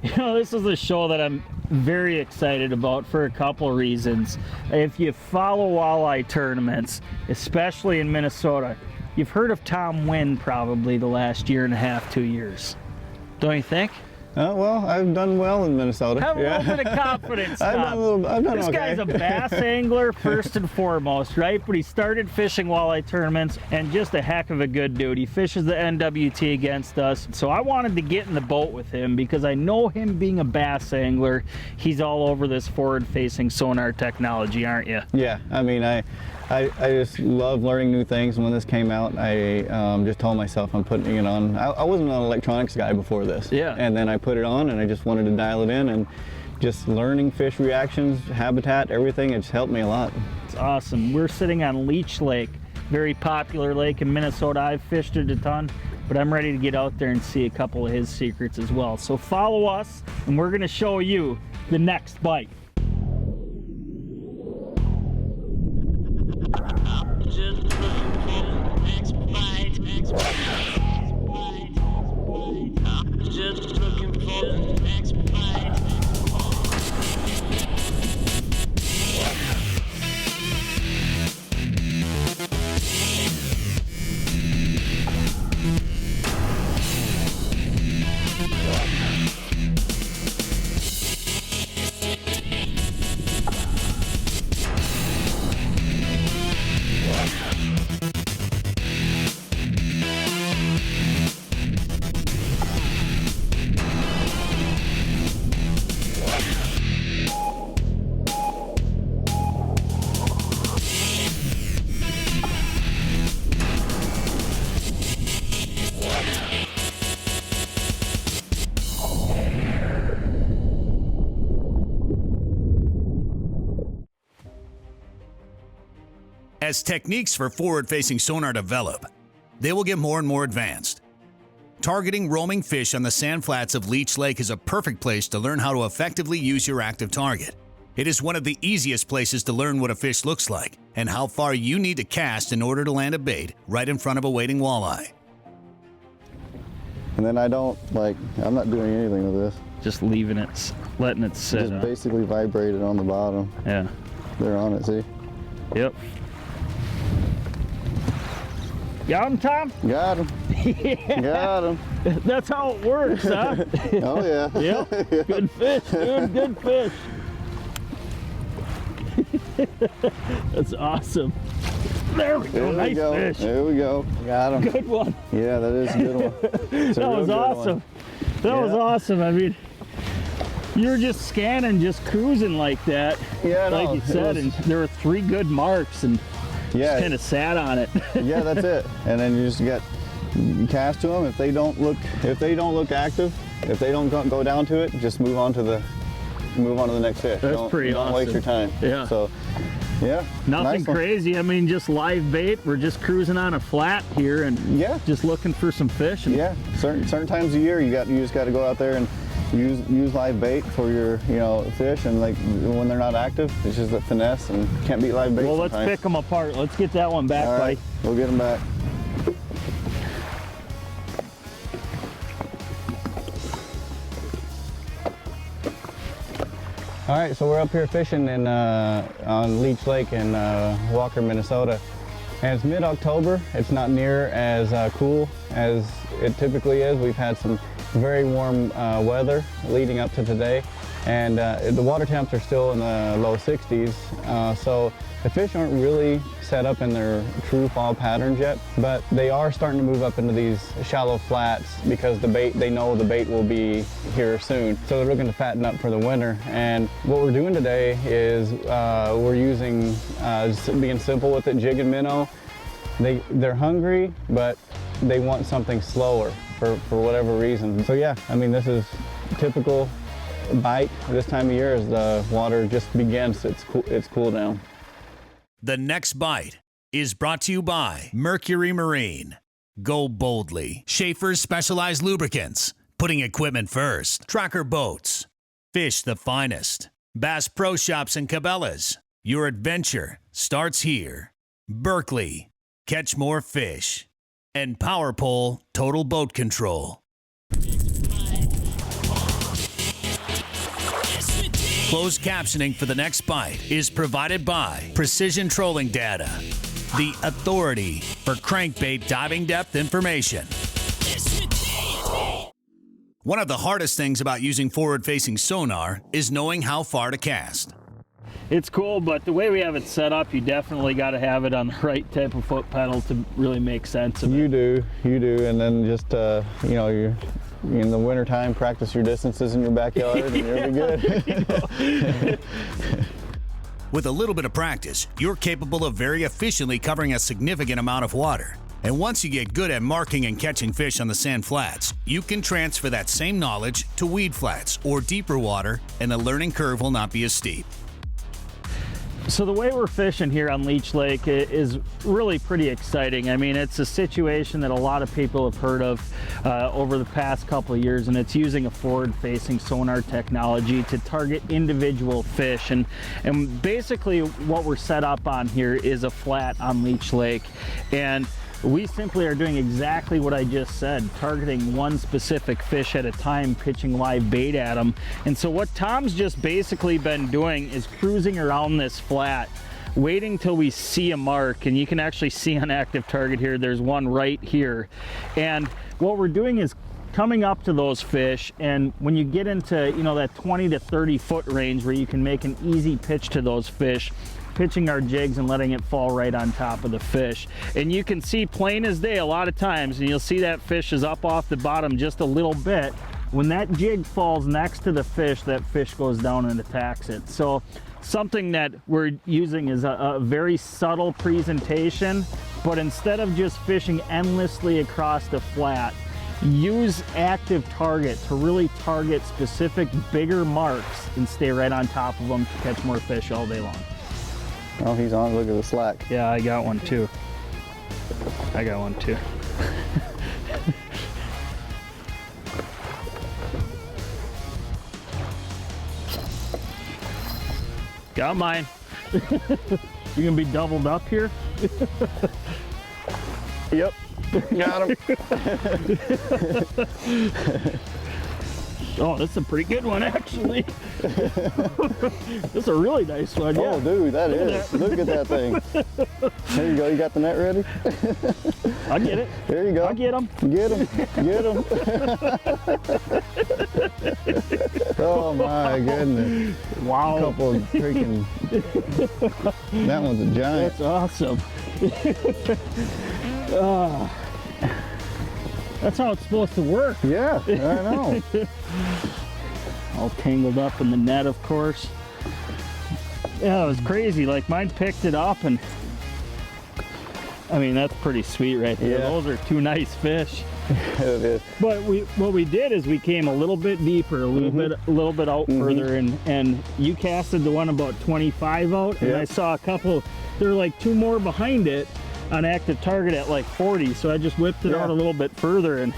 You know, this is a show that I'm very excited about for a couple of reasons. If you follow walleye tournaments, especially in Minnesota, you've heard of Tom Huynh probably the last year and a half, 2 years. Don't you think? Well, I've done well in Minnesota. Have a little bit of confidence, I've done This okay. guy's a bass angler first and foremost, right? But he started fishing walleye tournaments and just a heck of a good dude. He fishes the NWT against us. So I wanted to get in the boat with him because I know him being a bass angler. He's all over this forward-facing sonar technology, aren't you? Yeah, I mean, I just love learning new things. When this came out, I just told myself I'm putting it on. I wasn't an electronics guy before this. Yeah. And then I put it on and I just wanted to dial it in, and just learning fish reactions, habitat, everything, it's helped me a lot. It's awesome. We're sitting on Leech Lake, very popular lake in Minnesota. I've fished it a ton, but I'm ready to get out there and see a couple of his secrets as well. So follow us and we're gonna show you the next bite. As techniques for forward-facing sonar develop, they will get more and more advanced. Targeting roaming fish on the sand flats of Leech Lake is a perfect place to learn how to effectively use your active target. It is one of the easiest places to learn what a fish looks like and how far you need to cast in order to land a bait right in front of a waiting walleye. And then I'm not doing anything with this. Just leaving it, letting it sit. Just basically vibrated on the bottom. Yeah. They're on it, see? Yep. Got him, Tom? Got him. Yeah. Got him. That's how it works, huh? Oh, yeah. Yep. Good fish, dude. Good fish. That's awesome. There we go. Nice fish. There we go. Got him. Good one. Yeah, that is a good one. That was awesome. That was awesome. I mean, you were just scanning, just cruising like that. Yeah, like you said, and there were 3 good marks, and just kind of sat on it. Yeah, that's it. And then you just you cast to them. If they don't look active, if they don't go down to it, just move on to the next fish. That's pretty awesome. Don't waste your time. Yeah. So, yeah. Nothing crazy. I mean, just live bait. We're just cruising on a flat here and just looking for some fish. And certain times of year you just got to go out there and use live bait for your fish, and like when they're not active, it's just a finesse and can't beat live bait. Well, sometimes. let's pick them apart. Let's get that one back, buddy. We'll get them back. All right, so we're up here fishing on Leech Lake in Walker, Minnesota. And it's mid-October. It's not near as cool as it typically is. We've had some very warm weather leading up to today. And the water temps are still in the low 60s. So the fish aren't really set up in their true fall patterns yet, but they are starting to move up into these shallow flats because they know the bait will be here soon. So they're looking to fatten up for the winter. And what we're doing today is we're using, just being simple with it, jig and minnow. They're hungry, but they want something slower for whatever reason. So yeah, I mean, this is typical bite this time of year as the water just begins its cool down. The next bite is brought to you by Mercury Marine. Go boldly. Schaefer's Specialized Lubricants. Putting equipment first. Tracker Boats. Fish the finest. Bass Pro Shops and Cabela's. Your adventure starts here. Berkeley. Catch more fish. And Power Pole Total Boat Control. Closed captioning for the next bite is provided by Precision Trolling Data, the authority for crankbait diving depth information. One of the hardest things about using forward-facing sonar is knowing how far to cast. It's cool, but the way we have it set up, you definitely got to have it on the right type of foot pedal to really make sense of it. You do, and then just, you know, you're in the wintertime, practice your distances in your backyard and you'll be good. With a little bit of practice, you're capable of very efficiently covering a significant amount of water. And once you get good at marking and catching fish on the sand flats, you can transfer that same knowledge to weed flats or deeper water, and the learning curve will not be as steep. So the way we're fishing here on Leech Lake is really pretty exciting. I mean, it's a situation that a lot of people have heard of over the past couple of years, and it's using a forward-facing sonar technology to target individual fish. And basically what we're set up on here is a flat on Leech Lake. And we simply are doing exactly what I just said, targeting one specific fish at a time, pitching live bait at them. And so what Tom's just basically been doing is cruising around this flat, waiting till we see a mark. And you can actually see on active target here, there's one right here. And what we're doing is coming up to those fish, and when you get into, you know, that 20 to 30 foot range where you can make an easy pitch to those fish, pitching our jigs and letting it fall right on top of the fish. And you can see plain as day a lot of times, and you'll see that fish is up off the bottom just a little bit. When that jig falls next to the fish, that fish goes down and attacks it. So something that we're using is a very subtle presentation, but instead of just fishing endlessly across the flat, use active target to really target specific bigger marks and stay right on top of them to catch more fish all day long. Oh, he's on. Look at the slack. Yeah, I got one too. Got mine. You gonna be doubled up here? Yep, got him. Oh, that's a pretty good one, actually. That's a really nice one, yeah. Oh, dude, that is. Look at that thing. There you go. You got the net ready? I'll get it. There you go. I'll get him. Get him. Get him. Oh, my goodness. Wow. A couple of freaking... That one's a giant. That's awesome. That's how it's supposed to work. Yeah, I know. All tangled up in the net, of course. Yeah, it was crazy. Like, mine picked it up, and I mean, that's pretty sweet right there. Yeah. Those are two nice fish. It is. But what we did is we came a little bit deeper, a little bit out further, and you casted the one about 25 out, and I saw a couple. There were like two more behind it on active target at like 40, so I just whipped it out a little bit further, and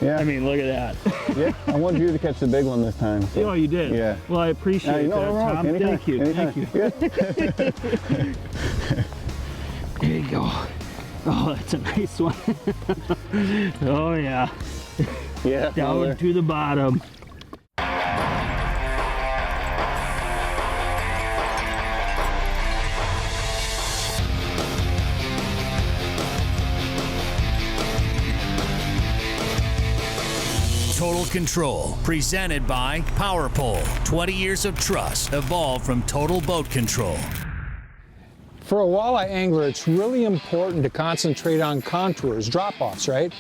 I mean, look at that. Yeah, I wanted you to catch the big one this time. So. Oh, you did? Yeah. Well, I appreciate that, Tom. Anytime. Thank you. Anytime. Thank you. There you go. Oh, that's a nice one. Oh, yeah. Yeah. Down to the bottom. Total Control, presented by Power Pole. 20 years of trust evolved from Total Boat Control. For a walleye angler, it's really important to concentrate on contours, drop-offs, right?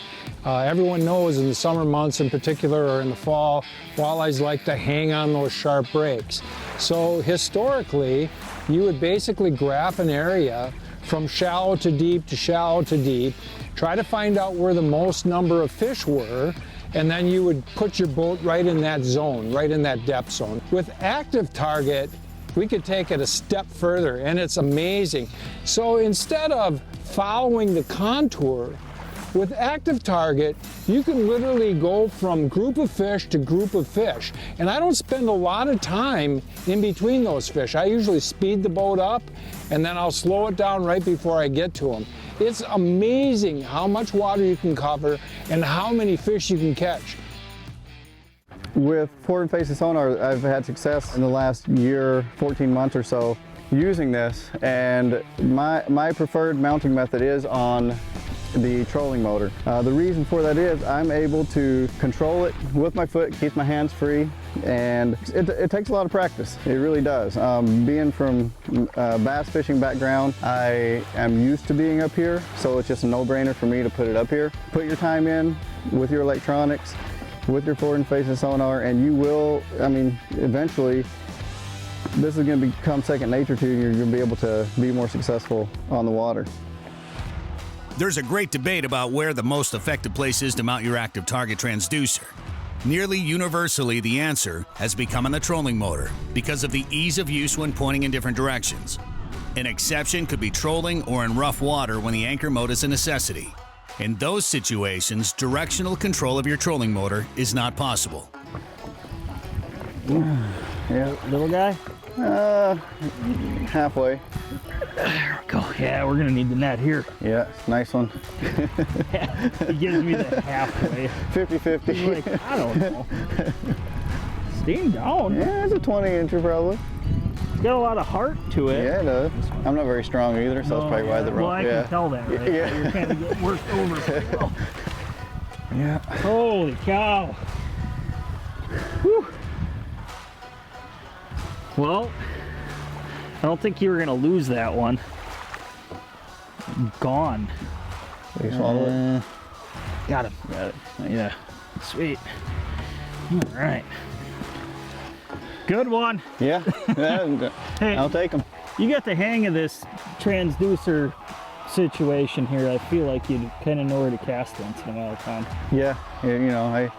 Everyone knows in the summer months in particular, or in the fall, walleyes like to hang on those sharp breaks. So historically, you would basically graph an area from shallow to deep to shallow to deep, try to find out where the most number of fish were, and then you would put your boat right in that zone, right in that depth zone. With active target, we could take it a step further, and it's amazing. So instead of following the contour, with active target, you can literally go from group of fish to group of fish. And I don't spend a lot of time in between those fish. I usually speed the boat up, and then I'll slow it down right before I get to them. It's amazing how much water you can cover and how many fish you can catch. With forward-facing sonar, I've had success in the last year, 14 months or so, using this, and my preferred mounting method is on the trolling motor. The reason for that is I'm able to control it with my foot, keep my hands free, and it takes a lot of practice. It really does. Being from a bass fishing background, I am used to being up here, so it's just a no-brainer for me to put it up here. Put your time in with your electronics, with your forward-facing sonar, and you will, I mean, eventually, this is going to become second nature to you. You're going to be able to be more successful on the water. There's a great debate about where the most effective place is to mount your active target transducer. Nearly universally, the answer has become on the trolling motor because of the ease of use when pointing in different directions. An exception could be trolling or in rough water when the anchor mode is a necessity. In those situations, directional control of your trolling motor is not possible. Yeah. Little guy? Halfway. There we go. Yeah, we're gonna need the net here. Yeah, nice one. He gives me the halfway. 50-50. He's like, I don't know. Steam down. Yeah, it's a 20-incher probably. It's got a lot of heart to it. Yeah, it does. I'm not very strong either, so that's probably why the rope. Well, I can tell that, right? Yeah. You're kind of getting worked over. Yeah. Holy cow. Whew. Well, I don't think you were going to lose that one. Gone. You swallow it? Got him. Got it. Nice. Yeah. Sweet. All right. Good one. Yeah. Hey, I'll take them. you got the hang of this transducer situation here. I feel like you kind of know where to cast once in a while, Tom. Yeah. You know,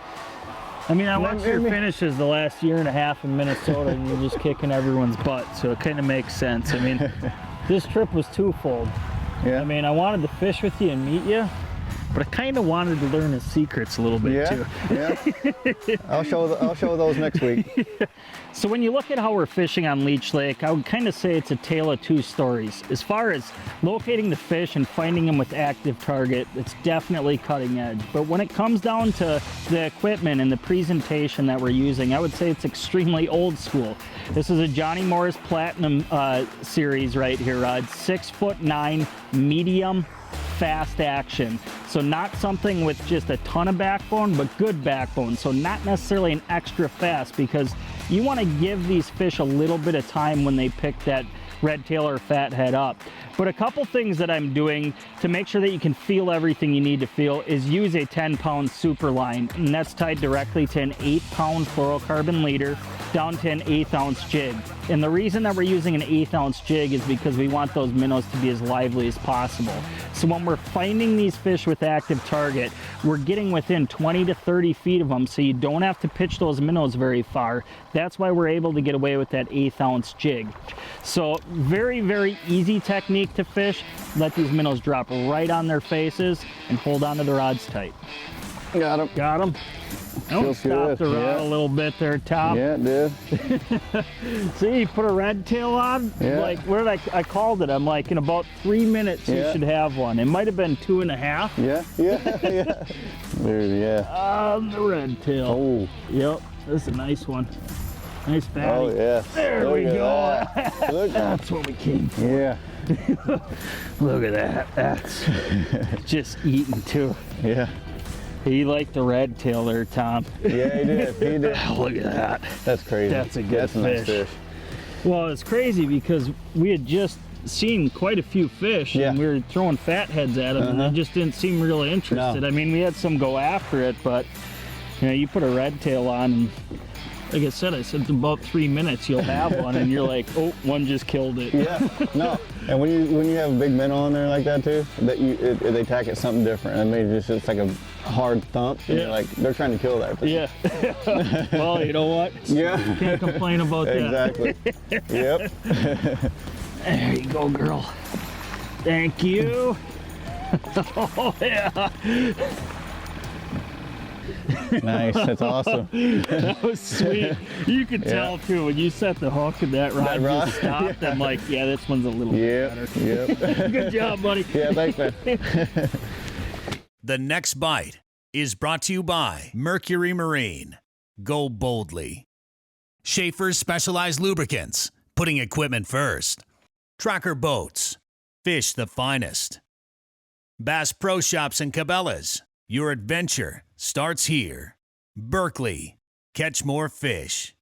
I mean, I watched your finishes the last year and a half in Minnesota, and you're just kicking everyone's butt, so it kind of makes sense. I mean, this trip was twofold. yeah. I mean, I wanted to fish with you and meet you, but I kind of wanted to learn his secrets a little bit too. Yeah. I'll show those next week. So when you look at how we're fishing on Leech Lake, I would kind of say it's a tale of two stories. As far as locating the fish and finding them with active target, it's definitely cutting edge. But when it comes down to the equipment and the presentation that we're using, I would say it's extremely old school. This is a Johnny Morris Platinum series right here, rod. 6'9", medium, fast action. So not something with just a ton of backbone, but good backbone. So not necessarily an extra fast, because you want to give these fish a little bit of time when they pick that red tail or fathead up. But a couple things that I'm doing to make sure that you can feel everything you need to feel is use a 10-pound super line, and that's tied directly to an 8-pound fluorocarbon leader down to an 1/8 ounce jig. And the reason that we're using an 1/8 ounce jig is because we want those minnows to be as lively as possible. So when we're finding these fish with active target, we're getting within 20 to 30 feet of them, so you don't have to pitch those minnows very far. That's why we're able to get away with that 1/8 ounce jig. So very, very easy technique to fish. Let these minnows drop right on their faces and hold on to the rods tight. Got him. Got them. Don't Feels stop good. the rod Yeah. a little bit there, Tom. Yeah, it did. See, you put a red tail on. Yeah. Like, where did I called it? I'm like, in about 3 minutes you Yeah. should have one. It might have been 2.5. Yeah. Yeah. Dude, yeah. On the red tail. Oh. Yep, this is a nice one. Nice fatty. Oh yeah. There Look we at go. that. Look. That's what we came for. Yeah. Look at that. That's just eating too. Yeah. He liked the red tail there, Tom. Yeah, he did. He did. Look at that. That's crazy. That's a good That's a nice fish. fish. Well, it's crazy because we had just seen quite a few fish, Yeah. and we were throwing fatheads at them, and they just didn't seem really interested. No. I mean, we had some go after it, but you know, you put a red tail on, and like I said, in about 3 minutes you'll have one, and you're like, oh, one just killed it. Yeah. No. And when you have a big minnow on there like that too, that they attack it something different. I mean, it's like a hard thump. And Yeah. you're like, they're trying to kill that thing. Yeah. Well, you know what? Yeah. Can't complain about that. Exactly. Yep. There you go, girl. Thank you. Oh, yeah. Nice. That's awesome. That was sweet. You could tell too when you set the hook and that rod rod, just stopped. I'm like, yeah, this one's a little bit Yep. better. Yep. Good job, buddy. Yeah. Thanks, man. The next bite is brought to you by Mercury Marine. Go boldly. Schaefer's Specialized Lubricants, putting equipment first. Tracker Boats, fish the finest. Bass Pro Shops and Cabela's, your adventure starts here. Berkeley, catch more fish.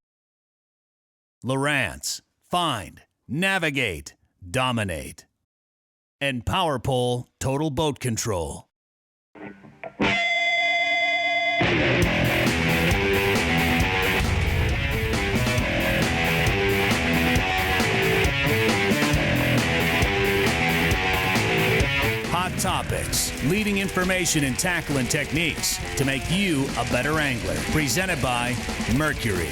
Lowrance, find, navigate, dominate. And Power Pole Total Boat Control. Hot topics, leading information and tackling techniques to make you a better angler. Presented by Mercury.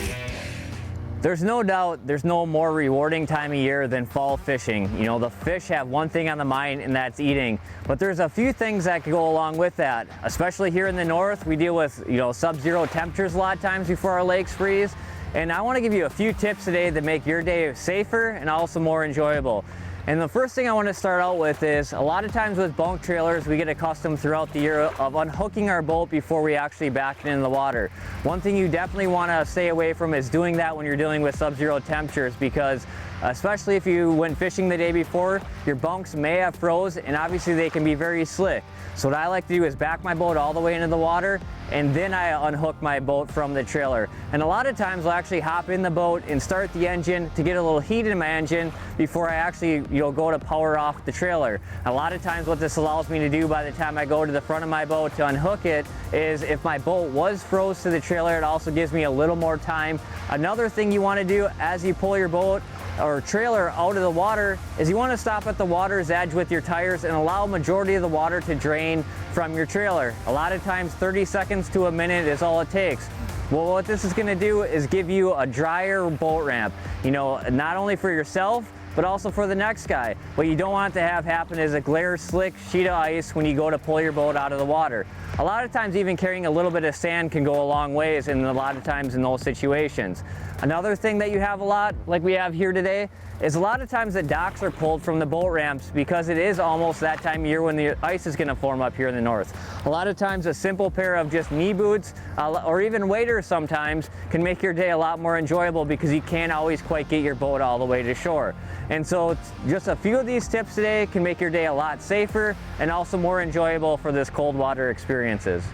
There's no doubt there's no more rewarding time of year than fall fishing. You know, the fish have one thing on the mind, and that's eating. But there's a few things that can go along with that. Especially here in the north, we deal with, sub-zero temperatures a lot of times before our lakes freeze. And I want to give you a few tips today that make your day safer and also more enjoyable. And the first thing I want to start out with is, a lot of times with bunk trailers, we get accustomed throughout the year of unhooking our boat before we actually back it in the water. One thing you definitely want to stay away from is doing that when you're dealing with sub-zero temperatures, because especially if you went fishing the day before, your bunks may have froze, and obviously they can be very slick. So what I like to do is back my boat all the way into the water, and then I unhook my boat from the trailer. And a lot of times I'll actually hop in the boat and start the engine to get a little heat in my engine before I actually go to power off the trailer. A lot of times what this allows me to do by the time I go to the front of my boat to unhook it is, if my boat was froze to the trailer, it also gives me a little more time. Another thing you want to do as you pull your boat or trailer out of the water is you want to stop at the water's edge with your tires and allow majority of the water to drain from your trailer. A lot of times 30 seconds to a minute is all it takes. Well, what this is going to do is give you a drier boat ramp, not only for yourself, but also for the next guy. What you don't want to have happen is a glare slick sheet of ice when you go to pull your boat out of the water. A lot of times even carrying a little bit of sand can go a long ways, and a lot of times in those situations. Another thing that you have a lot, like we have here today, is a lot of times the docks are pulled from the boat ramps because it is almost that time of year when the ice is going to form up here in the north. A lot of times a simple pair of just knee boots or even waders sometimes can make your day a lot more enjoyable, because you can't always quite get your boat all the way to shore. And so just a few of these tips today can make your day a lot safer and also more enjoyable for this cold water experiences.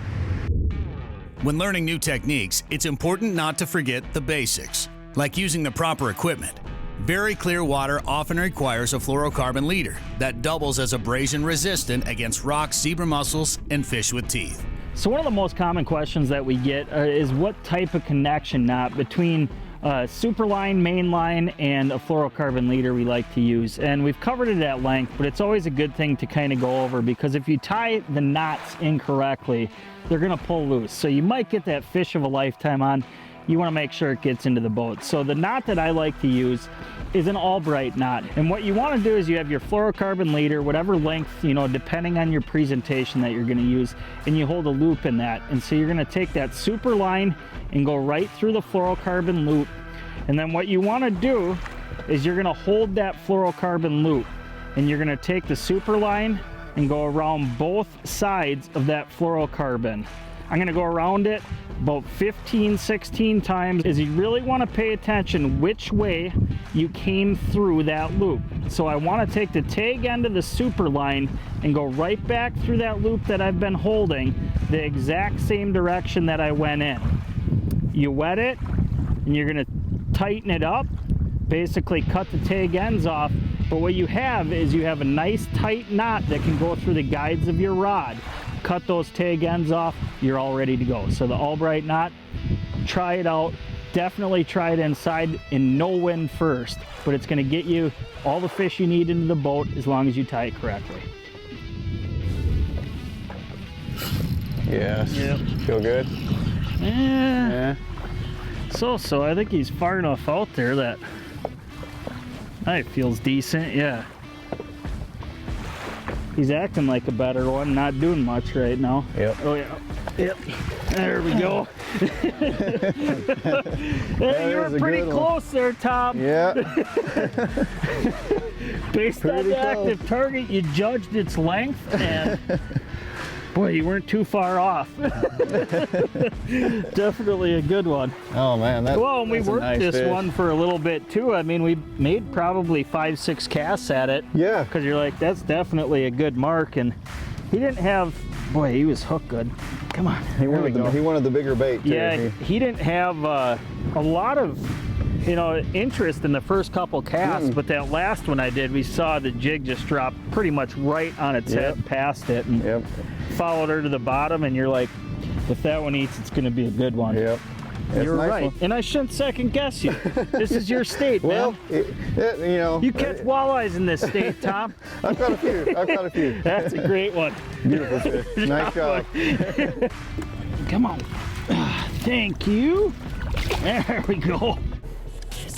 When learning new techniques, it's important not to forget the basics, like using the proper equipment. Very clear water often requires a fluorocarbon leader that doubles as abrasion resistant against rocks, zebra mussels, and fish with teeth. So one of the most common questions that we get is what type of connection knot between superline, mainline, and a fluorocarbon leader we like to use. And we've covered it at length, but it's always a good thing to kind of go over, because if you tie the knots incorrectly, they're going to pull loose. So you might get that fish of a lifetime on. You want to make sure it gets into the boat. So the knot that I like to use is an Albright knot. And what you want to do is you have your fluorocarbon leader, whatever length, depending on your presentation that you're going to use, and you hold a loop in that. And so you're going to take that super line and go right through the fluorocarbon loop. And then what you want to do is you're going to hold that fluorocarbon loop, and you're going to take the super line and go around both sides of that fluorocarbon. I'm going to go around it about 15, 16 times, as you really want to pay attention which way you came through that loop. So I want to take the tag end of the super line and go right back through that loop that I've been holding, the exact same direction that I went in. You wet it, and you're going to tighten it up, basically cut the tag ends off. But what you have is you have a nice tight knot that can go through the guides of your rod. Cut those tag ends off, you're all ready to go. So the Albright knot, try it out. Definitely try it inside in no wind first, but it's going to get you all the fish you need into the boat as long as you tie it correctly. Yes. Yep. Feel good? Yeah. So I think he's far enough out there that it feels decent. Yeah. He's acting like a better one, not doing much right now. Yep. Oh yeah. Yep. There we go. Hey, you were pretty close there, Tom. Yeah. Based on the active target, you judged its length, and Boy, you weren't too far off. Definitely a good one. Oh man, Well, and we that's a worked nice this fish. one for a little bit too. I mean, we made probably 5-6 casts at it. Yeah. Because you're like, that's definitely a good mark. And he didn't have, boy, he was hooked good. Come on. He wanted the bigger bait too. Yeah, he didn't have a lot of, you know, interest in the first couple casts, but that last one I did, we saw the jig just drop pretty much right on its head past it, and followed her to the bottom, and you're like, if that one eats, it's going to be a good one. Yep. You're right, and I shouldn't second guess you. This is your state, Well, man. you know. You catch walleyes in this state, Tom. I've got a few. That's a great one. Beautiful fish. Nice job. Come on. Thank you. There we go.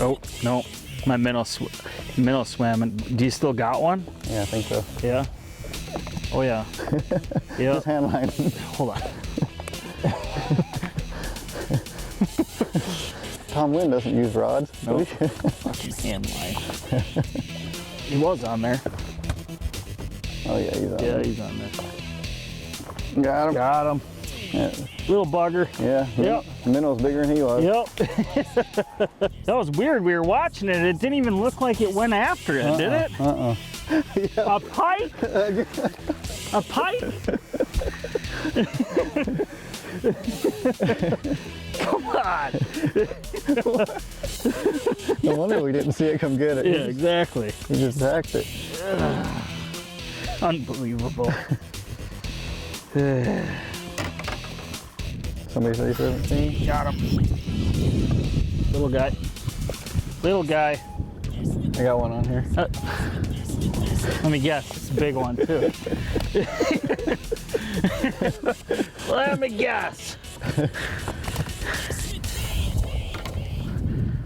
Oh, no. My minnow swam. Do you still got one? Yeah, I think so. Yeah. Oh, yeah. Yeah. Just hand line. Hold on. Tom Huynh doesn't use rods. No. Fucking hand line. He was on there. Oh yeah, he's on. Yeah, he's on there. Got him. Got him. Yeah. Little bugger. Yeah. Yep. The minnow's bigger than he was. Yep. That was weird. We were watching it. It didn't even look like it went after it, did it? A pike? A pike? Come on. No wonder we didn't see it come get it. Yeah, exactly. We just hacked it. Unbelievable. Somebody say 17? Got him. Little guy. Little guy. I got one on here. Let me guess. It's a big one, too. Let me guess.